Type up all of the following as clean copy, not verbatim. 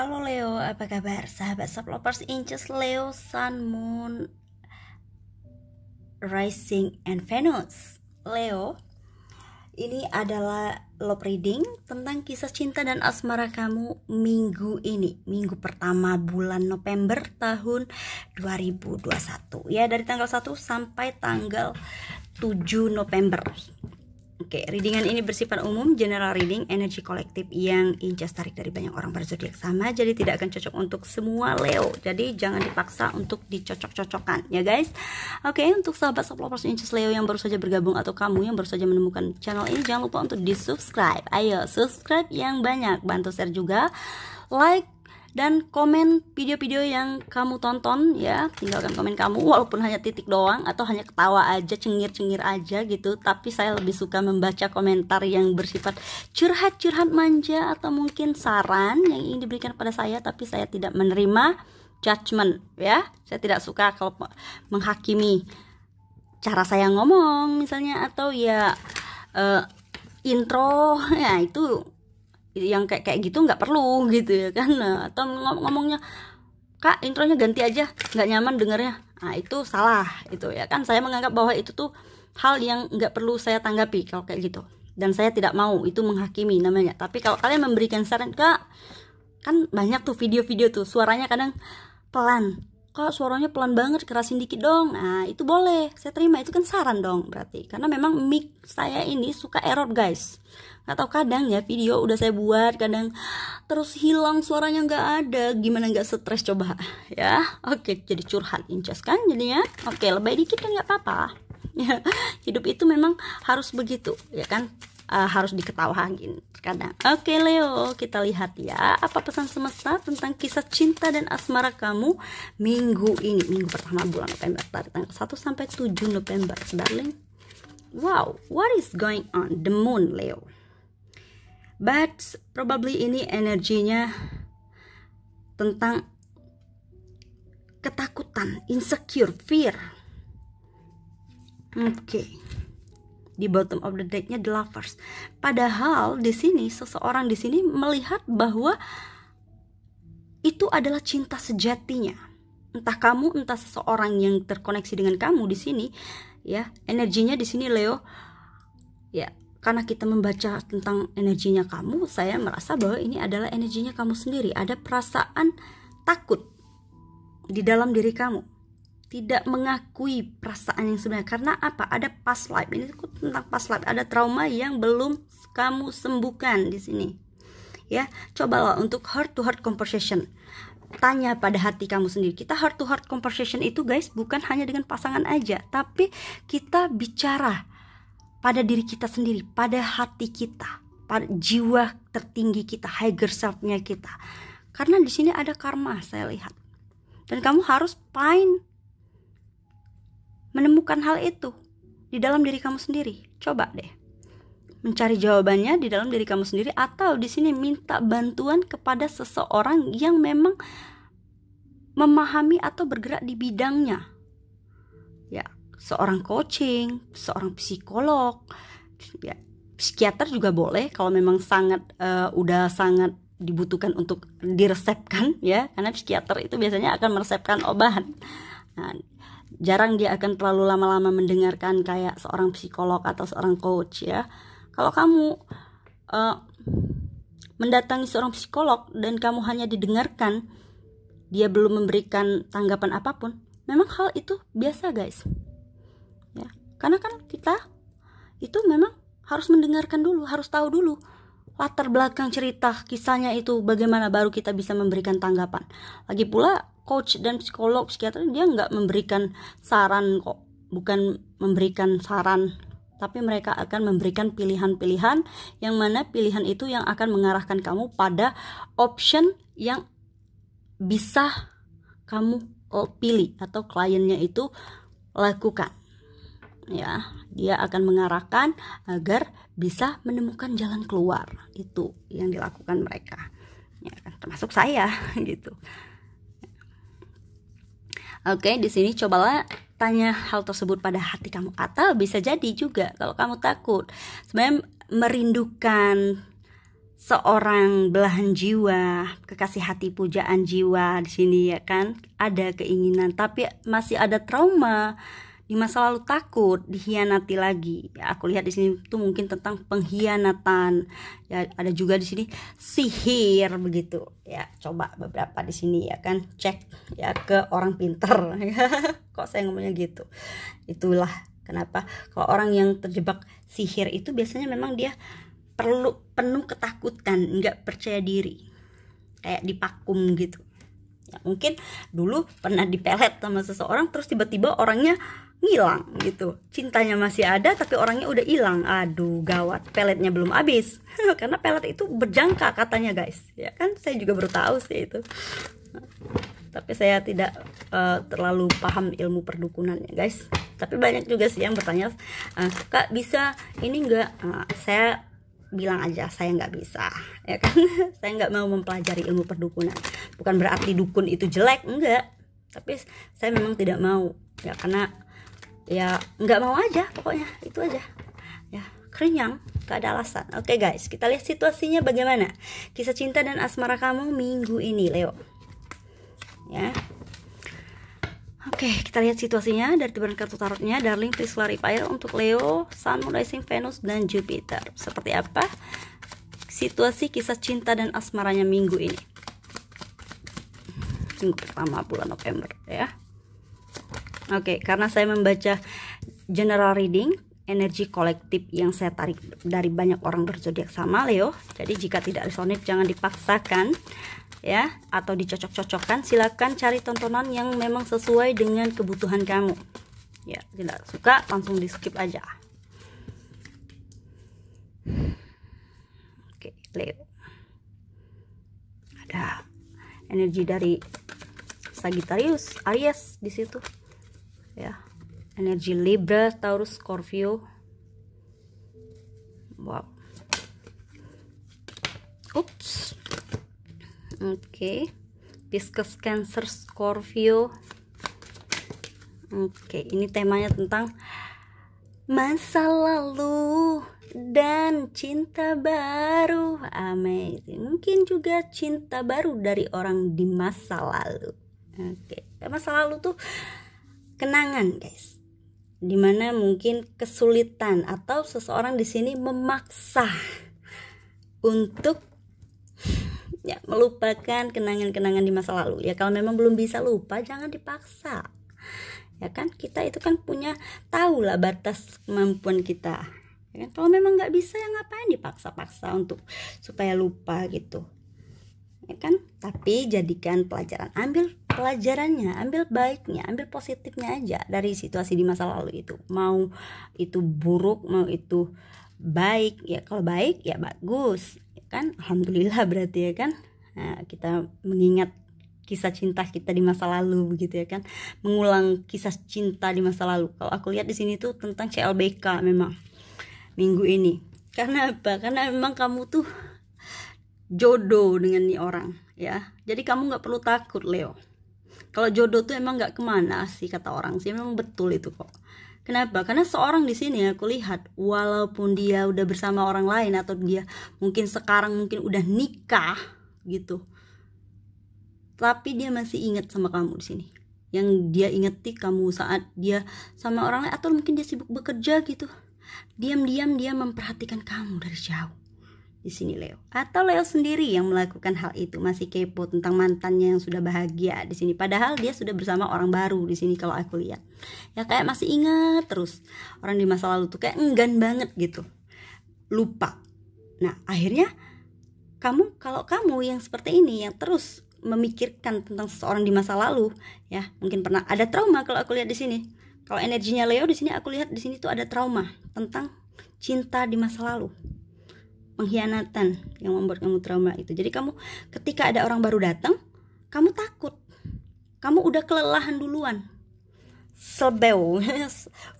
Halo Leo, apa kabar? Sahabat Sublovers Inches Leo, Sun, Moon, Rising, and Venus. Leo, ini adalah love reading tentang kisah cinta dan asmara kamu minggu ini, minggu pertama bulan November tahun 2021. Ya, dari tanggal 1 sampai tanggal 7 November. Oke, readingan ini bersifat umum, general reading, energi kolektif yang Inces tarik dari banyak orang berzodiak sama, jadi tidak akan cocok untuk semua Leo. Jadi jangan dipaksa untuk dicocok-cocokkan ya guys. Oke, untuk sahabat Sublovers Inces Leo yang baru saja bergabung atau kamu yang baru saja menemukan channel ini, jangan lupa untuk di-subscribe. Ayo, subscribe yang banyak, bantu share juga, like dan komen video-video yang kamu tonton ya. Tinggalkan komen kamu walaupun hanya titik doang atau hanya ketawa aja, cengir-cengir aja gitu. Tapi saya lebih suka membaca komentar yang bersifat curhat-curhat manja atau mungkin saran yang ingin diberikan pada saya, tapi saya tidak menerima judgment ya. Saya tidak suka kalau menghakimi cara saya ngomong misalnya, atau ya intro ya, itu yang kayak gitu nggak perlu gitu ya kan. Atau ngomongnya, kak intronya ganti aja, nggak nyaman dengarnya, nah itu salah itu ya kan. Saya menganggap bahwa itu tuh hal yang nggak perlu saya tanggapi kalau kayak gitu, dan saya tidak mau itu menghakimi namanya. Tapi kalau kalian memberikan saran, kak kan banyak tuh video-video tuh suaranya kadang pelan, kak suaranya pelan banget, kerasin dikit dong, nah itu boleh, saya terima, itu kan saran dong berarti. Karena memang mic saya ini suka error guys, atau kadang ya video udah saya buat kadang terus hilang suaranya, nggak ada, gimana nggak stres coba ya. Oke, jadi curhat Inces kan jadinya. Oke, lebay dikit kan nggak apa-apa ya, hidup itu memang harus begitu ya kan. Harus diketawain kadang. Oke Leo, kita lihat ya apa pesan semesta tentang kisah cinta dan asmara kamu minggu ini, minggu pertama bulan November, dari tanggal 1 sampai 7 November darling. Wow, what is going on? The moon Leo, but probably ini energinya tentang ketakutan, insecure, fear. Oke. Di bottom of the decknya the lovers. Padahal di sini seseorang di sini melihat bahwa itu adalah cinta sejatinya. Entah kamu, entah seseorang yang terkoneksi dengan kamu di sini ya. Energinya di sini Leo ya, karena kita membaca tentang energinya kamu, saya merasa bahwa ini adalah energinya kamu sendiri. Ada perasaan takut di dalam diri kamu, tidak mengakui perasaan yang sebenarnya. Karena apa? Ada past life. Ini tentang past life. Ada trauma yang belum kamu sembuhkan di sini. Ya, cobalah untuk heart to heart conversation. Tanya pada hati kamu sendiri. Kita heart to heart conversation itu guys, bukan hanya dengan pasangan aja, tapi kita bicara pada diri kita sendiri, pada hati kita, pada jiwa tertinggi kita, higher self-nya kita. Karena di sini ada karma saya lihat. Dan kamu harus menemukan hal itu di dalam diri kamu sendiri. Coba deh mencari jawabannya di dalam diri kamu sendiri, atau di sini minta bantuan kepada seseorang yang memang memahami atau bergerak di bidangnya. Ya, seorang coaching, seorang psikolog, ya, psikiater juga boleh kalau memang sangat udah sangat dibutuhkan untuk diresepkan ya, karena psikiater itu biasanya akan meresepkan obat. Nah, jarang dia akan terlalu lama-lama mendengarkan kayak seorang psikolog atau seorang coach ya. Kalau kamu mendatangi seorang psikolog dan kamu hanya didengarkan, dia belum memberikan tanggapan apapun, memang hal itu biasa guys ya. Karena kan kita itu memang harus mendengarkan dulu, harus tahu dulu latar belakang cerita kisahnya itu bagaimana, baru kita bisa memberikan tanggapan. Lagi pula coach dan psikolog, psikiater, dia nggak memberikan saran kok, bukan memberikan saran, tapi mereka akan memberikan pilihan-pilihan, yang mana pilihan itu yang akan mengarahkan kamu pada option yang bisa kamu pilih atau kliennya itu lakukan ya. Dia akan mengarahkan agar bisa menemukan jalan keluar. Itu yang dilakukan mereka ya, termasuk saya gitu. Oke, di sini cobalah tanya hal tersebut pada hati kamu, atau bisa jadi juga kalau kamu takut sebenarnya merindukan seorang belahan jiwa, kekasih hati, pujaan jiwa di sini ya kan, ada keinginan tapi masih ada trauma di masa lalu, takut dikhianati lagi. Ya, aku lihat di sini tuh mungkin tentang pengkhianatan. Ya, ada juga di sini sihir begitu. Ya, coba beberapa di sini ya kan, cek ya ke orang pinter. Kok saya ngomongnya gitu? Itulah kenapa kalau orang yang terjebak sihir itu biasanya memang dia perlu penuh ketakutan, nggak percaya diri, kayak dipakum gitu ya. Mungkin dulu pernah dipelet sama seseorang, terus tiba-tiba orangnya ngilang gitu, cintanya masih ada tapi orangnya udah hilang. Aduh gawat, peletnya belum habis. Karena pelet itu berjangka katanya guys, ya kan, saya juga baru tahu sih itu. Tapi saya tidak terlalu paham ilmu perdukunannya guys. Tapi banyak juga sih yang bertanya, Kak bisa ini enggak? Saya bilang aja saya nggak bisa, ya kan. Saya nggak mau mempelajari ilmu perdukunan. Bukan berarti dukun itu jelek, enggak. Tapi saya memang tidak mau, ya karena ya nggak mau aja, pokoknya itu aja. Ya kerenyang, gak ada alasan. Oke guys, kita lihat situasinya bagaimana kisah cinta dan asmara kamu minggu ini Leo. Ya. Oke, kita lihat situasinya dari tebaran kartu tarotnya. Darling, please clarify untuk Leo, Sun, Moon, Rising, Venus, dan Jupiter. Seperti apa situasi kisah cinta dan asmaranya minggu ini? Minggu pertama bulan November ya. Oke, karena saya membaca general reading, energi kolektif yang saya tarik dari banyak orang berzodiak sama Leo. Jadi jika tidak resonate jangan dipaksakan ya, atau dicocok-cocokkan. Silakan cari tontonan yang memang sesuai dengan kebutuhan kamu. Ya, tidak suka langsung di skip aja. Oke, Leo. Ada energi dari Sagittarius, Aries di situ. Ya. Energi Libra, Taurus, Scorpio. Wow. Ups. Oke, Pisces, Cancer, Scorpio. Oke, ini temanya tentang masa lalu dan cinta baru. Amazing. Mungkin juga cinta baru dari orang di masa lalu. Oke, masa lalu tuh kenangan guys, dimana mungkin kesulitan atau seseorang di sini memaksa untuk ya melupakan kenangan-kenangan di masa lalu. Ya kalau memang belum bisa lupa jangan dipaksa, ya kan. Kita itu kan punya tahu lah batas kemampuan kita, ya kan. Kalau memang nggak bisa ya ngapain dipaksa-paksa untuk supaya lupa gitu, ya kan. Tapi jadikan pelajaran, ambil pelajarannya, ambil baiknya, ambil positifnya aja dari situasi di masa lalu itu. Mau itu buruk, mau itu baik, ya kalau baik ya bagus, kan, alhamdulillah berarti ya kan. Nah, kita mengingat kisah cinta kita di masa lalu begitu ya kan, mengulang kisah cinta di masa lalu. Kalau aku lihat di sini tuh tentang CLBK memang minggu ini. Karena apa? Karena memang kamu tuh jodoh dengan nih orang ya, jadi kamu nggak perlu takut Leo. Kalau jodoh tuh emang nggak kemana sih kata orang sih, memang betul itu kok. Kenapa? Karena seorang di sini aku lihat walaupun dia udah bersama orang lain atau dia mungkin sekarang mungkin udah nikah gitu, tapi dia masih ingat sama kamu di sini. Yang dia ingeti kamu saat dia sama orang lain, atau mungkin dia sibuk bekerja gitu. Diam-diam dia memperhatikan kamu dari jauh. Di sini Leo, atau Leo sendiri yang melakukan hal itu, masih kepo tentang mantannya yang sudah bahagia di sini, padahal dia sudah bersama orang baru di sini. Kalau aku lihat ya kayak masih ingat terus orang di masa lalu tuh, kayak enggan banget gitu, lupa. Nah akhirnya kalau kamu yang seperti ini, yang terus memikirkan tentang seseorang di masa lalu ya, mungkin pernah ada trauma. Kalau aku lihat di sini, kalau energinya Leo di sini, aku lihat di sini tuh ada trauma tentang cinta di masa lalu, pengkhianatan yang membuat kamu trauma itu. Jadi kamu ketika ada orang baru datang, kamu takut, kamu udah kelelahan duluan, sebel,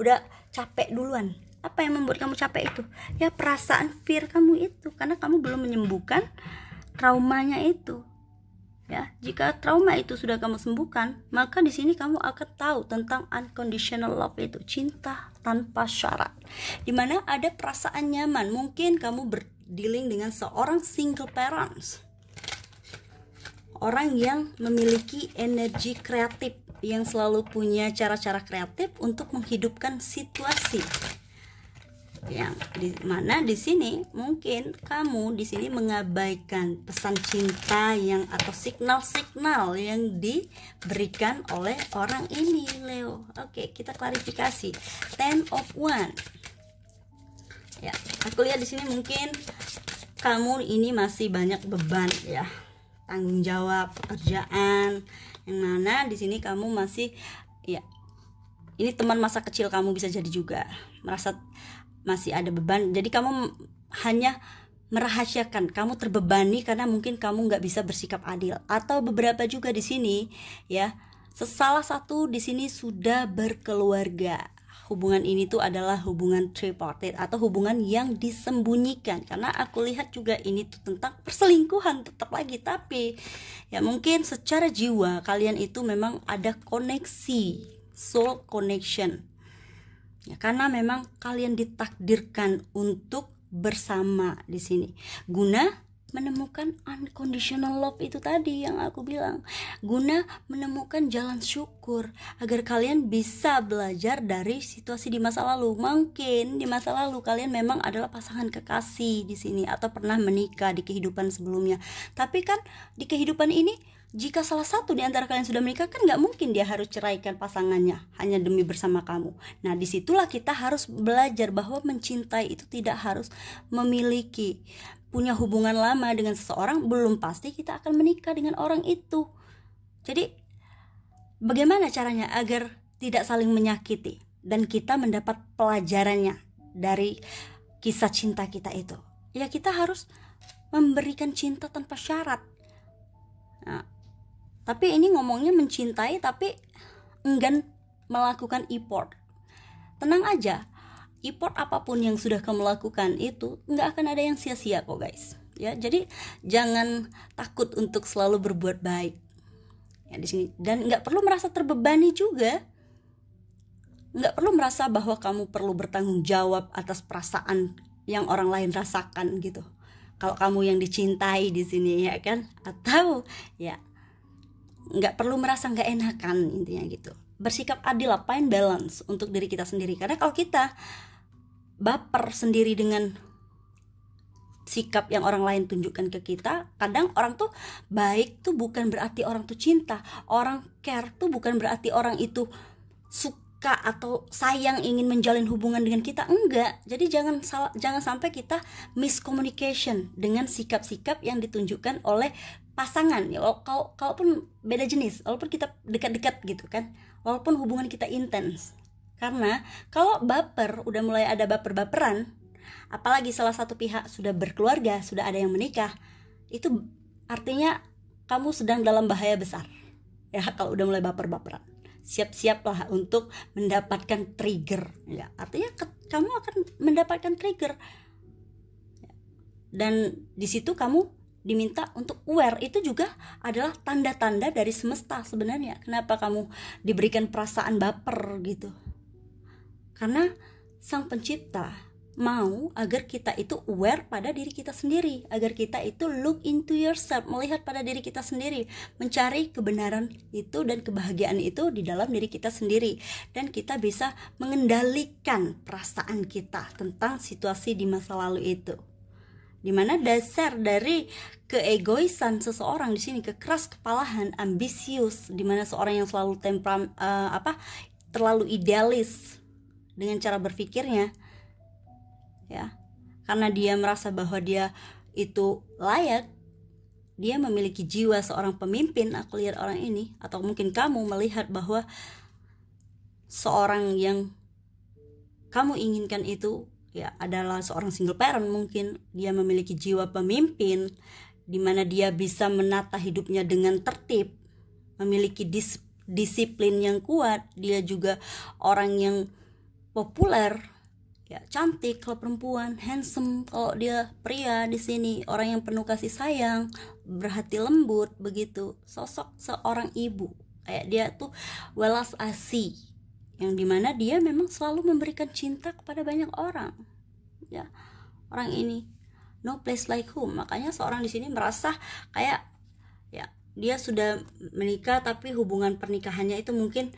udah capek duluan. Apa yang membuat kamu capek itu? Ya perasaan fear kamu itu, karena kamu belum menyembuhkan traumanya itu. Ya, jika trauma itu sudah kamu sembuhkan, maka di sini kamu akan tahu tentang unconditional love, itu cinta tanpa syarat, dimana ada perasaan nyaman. Mungkin kamu dealing dengan seorang single parents, orang yang memiliki energi kreatif, yang selalu punya cara-cara kreatif untuk menghidupkan situasi. Yang dimana di sini mungkin kamu di sini mengabaikan pesan cinta yang atau signal-signal yang diberikan oleh orang ini, Leo. Oke, kita klarifikasi. Ten of Wands. Ya, aku lihat di sini mungkin kamu ini masih banyak beban ya, tanggung jawab, pekerjaan, yang mana di sini kamu masih ya, ini teman masa kecil kamu bisa jadi juga merasa masih ada beban, jadi kamu hanya merahasiakan, kamu terbebani karena mungkin kamu nggak bisa bersikap adil. Atau beberapa juga di sini ya, salah satu di sini sudah berkeluarga. Hubungan ini tuh adalah hubungan tripartite atau hubungan yang disembunyikan, karena aku lihat juga ini tuh tentang perselingkuhan tetap lagi. Tapi ya mungkin secara jiwa kalian itu memang ada koneksi, soul connection ya, karena memang kalian ditakdirkan untuk bersama di sini guna menemukan unconditional love itu tadi yang aku bilang, guna menemukan jalan syukur agar kalian bisa belajar dari situasi di masa lalu. Mungkin di masa lalu kalian memang adalah pasangan kekasih di sini atau pernah menikah di kehidupan sebelumnya, tapi kan di kehidupan ini jika salah satu di antara kalian sudah menikah, kan nggak mungkin dia harus ceraikan pasangannya hanya demi bersama kamu. Nah, disitulah kita harus belajar bahwa mencintai itu tidak harus memiliki, punya hubungan lama dengan seseorang, belum pasti kita akan menikah dengan orang itu. Jadi, bagaimana caranya agar tidak saling menyakiti dan kita mendapat pelajarannya dari kisah cinta kita itu? Ya, kita harus memberikan cinta tanpa syarat. Nah, tapi ini ngomongnya mencintai tapi enggan melakukan effort. Tenang aja, effort apapun yang sudah kamu lakukan itu nggak akan ada yang sia-sia kok guys. Ya, jadi jangan takut untuk selalu berbuat baik. Ya di sini, dan nggak perlu merasa terbebani juga. Nggak perlu merasa bahwa kamu perlu bertanggung jawab atas perasaan yang orang lain rasakan gitu. Kalau kamu yang dicintai di sini ya kan, atau ya nggak perlu merasa nggak enakan, intinya gitu. Bersikap adil lah, find balance untuk diri kita sendiri. Karena kalau kita baper sendiri dengan sikap yang orang lain tunjukkan ke kita, kadang orang tuh baik tuh bukan berarti orang tuh cinta, orang care tuh bukan berarti orang itu suka atau sayang ingin menjalin hubungan dengan kita, enggak. Jadi jangan sampai kita miscommunication dengan sikap-sikap yang ditunjukkan oleh pasangan ya, kalaupun beda jenis, walaupun kita dekat-dekat gitu kan, walaupun hubungan kita intens. Karena kalau baper, udah mulai ada baper-baperan, apalagi salah satu pihak sudah berkeluarga, sudah ada yang menikah, itu artinya kamu sedang dalam bahaya besar ya. Kalau udah mulai baper-baperan, siap-siaplah untuk mendapatkan trigger ya, artinya kamu akan mendapatkan trigger dan di situ kamu diminta untuk aware. Itu juga adalah tanda-tanda dari semesta sebenarnya. Kenapa kamu diberikan perasaan baper gitu? Karena Sang Pencipta mau agar kita itu aware pada diri kita sendiri, agar kita itu look into yourself, melihat pada diri kita sendiri, mencari kebenaran itu dan kebahagiaan itu di dalam diri kita sendiri, dan kita bisa mengendalikan perasaan kita tentang situasi di masa lalu itu. Dimana dasar dari keegoisan seseorang di sini, kekeras kepalahan, ambisius, dimana seorang yang selalu terlalu idealis dengan cara berpikirnya ya, karena dia merasa bahwa dia itu layak, dia memiliki jiwa seorang pemimpin. Aku lihat orang ini, atau mungkin kamu melihat bahwa seorang yang kamu inginkan itu ya adalah seorang single parent. Mungkin dia memiliki jiwa pemimpin, di mana dia bisa menata hidupnya dengan tertib, memiliki disiplin yang kuat. Dia juga orang yang populer, ya cantik kalau perempuan, handsome kalau dia pria. Di sini orang yang penuh kasih sayang, berhati lembut begitu. Sosok seorang ibu, kayak dia tuh welas asih, yang dimana dia memang selalu memberikan cinta kepada banyak orang ya, orang ini. no place like home. Makanya seorang di sini merasa kayak ya dia sudah menikah tapi hubungan pernikahannya itu mungkin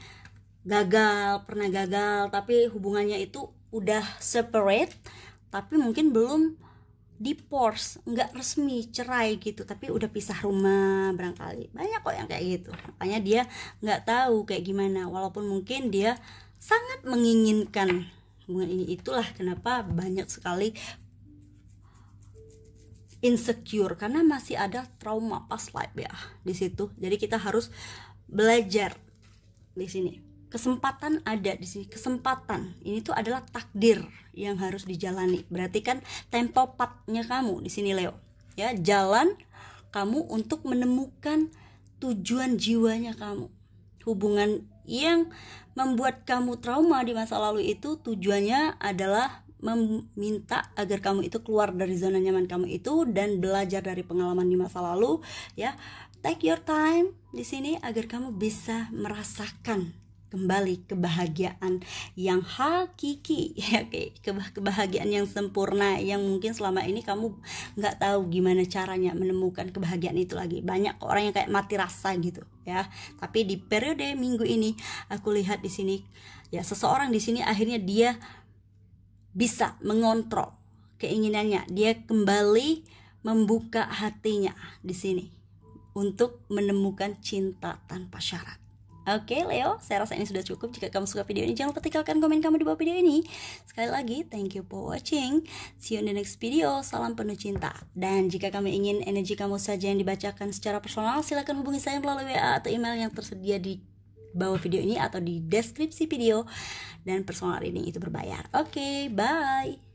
pernah gagal, tapi hubungannya itu udah separate, tapi mungkin belum divorce, nggak resmi cerai gitu, tapi udah pisah rumah barangkali. Banyak kok yang kayak gitu. Makanya dia nggak tahu kayak gimana, walaupun mungkin dia sangat menginginkan hubungan ini. Itulah kenapa banyak sekali insecure, karena masih ada trauma past life ya di situ. Jadi kita harus belajar di sini. Kesempatan ada di sini, kesempatan ini tuh adalah takdir yang harus dijalani. Berarti kan tempo partnya kamu di sini Leo, ya, jalan kamu untuk menemukan tujuan jiwanya kamu. Hubungan yang membuat kamu trauma di masa lalu itu tujuannya adalah meminta agar kamu itu keluar dari zona nyaman kamu itu dan belajar dari pengalaman di masa lalu, ya. Take your time di sini agar kamu bisa merasakan kembali kebahagiaan yang hakiki, ya, kebahagiaan yang sempurna yang mungkin selama ini kamu nggak tahu gimana caranya menemukan kebahagiaan itu lagi. Banyak orang yang kayak mati rasa gitu ya, tapi di periode minggu ini aku lihat di sini ya, seseorang di sini akhirnya dia bisa mengontrol keinginannya, dia kembali membuka hatinya di sini untuk menemukan cinta tanpa syarat. Oke Leo, saya rasa ini sudah cukup. Jika kamu suka video ini, jangan lupa tinggalkan komen kamu di bawah video ini. Sekali lagi, thank you for watching. See you in the next video. Salam penuh cinta. Dan jika kamu ingin energi kamu saja yang dibacakan secara personal, silakan hubungi saya melalui WA atau email yang tersedia di bawah video ini atau di deskripsi video. Dan personal reading itu berbayar. Oke, bye.